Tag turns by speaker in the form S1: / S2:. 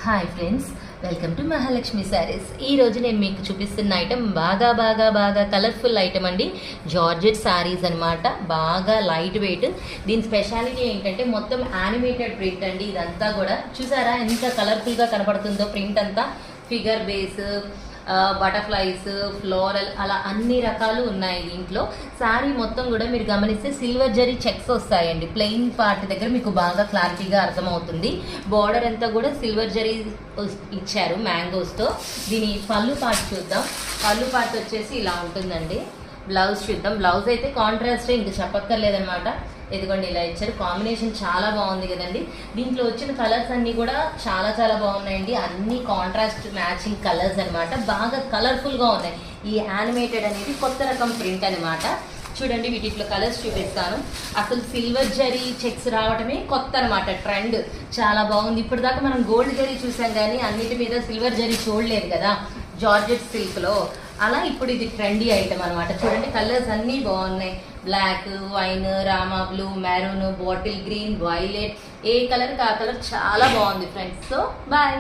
S1: Hi friends, welcome to Mahalakshmi saris. ఈరోజు నేను మీకు చూపిస్తున్న ఐటమ్ బాగా కలర్ఫుల్ ఐటమ్ అండి. జార్జెట్ శారీస్ అనమాట. బాగా లైట్ వెయిట్. దీని స్పెషాలిటీ ఏంటంటే మొత్తం యానిమేటెడ్ ప్రింట్ అండి. ఇదంతా కూడా చూసారా ఎంత కలర్ఫుల్గా కనపడుతుందో. ప్రింట్ అంతా ఫిగర్ బేస్, బటర్ఫ్లైస్, ఫ్లోరల్ అలా అన్ని రకాలు ఉన్నాయి దీంట్లో. శారీ మొత్తం కూడా మీరు గమనిస్తే సిల్వర్ జరీ చెక్స్ వస్తాయండి. ప్లెయిన్ పార్ట్ దగ్గర మీకు బాగా క్లారిటీగా అర్థమవుతుంది. బార్డర్ అంతా కూడా సిల్వర్ జరీ ఇచ్చారు మ్యాంగోస్తో. దీని పళ్ళు పార్ట్ చూద్దాం. పళ్ళు పార్ట్ వచ్చేసి ఇలా ఉంటుందండి. బ్లౌజ్ చూద్దాం. బ్లౌజ్ అయితే కాంట్రాస్ట్ ఇంక చెప్పక్కర్లేదనమాట. ఇదిగోండి ఇలా ఇచ్చారు. కాంబినేషన్ చాలా బాగుంది కదండి. దీంట్లో వచ్చిన కలర్స్ అన్ని కూడా చాలా బాగున్నాయండి. అన్ని కాంట్రాస్ట్ మ్యాచింగ్ కలర్స్ అనమాట. బాగా కలర్ఫుల్గా ఉన్నాయి. ఈ యానిమేటెడ్ అనేది కొత్త రకం ప్రింట్ అనమాట. చూడండి వీటిలో కలర్స్ చూపిస్తాను. అసలు సిల్వర్ జరీ చెక్స్ రావడమే కొత్త అనమాట, ట్రెండ్. చాలా బాగుంది. ఇప్పుడు దాకా మనం గోల్డ్ జరీ చూసాం కానీ అన్నిటి మీద సిల్వర్ జరీ చూడలేదు కదా జార్జెట్ సిల్క్లో. అలా ఇప్పుడు ఇది ట్రెండీ ఐటమ్ అనమాట. చూడండి కలర్స్ అన్నీ బాగున్నాయి. బ్లాక్, వైన్, రామా blue, maroon, bottle green, violet, ఏ కలర్ ఆ కలర్ చాలా బాగుంది ఫ్రెండ్స్. So bye.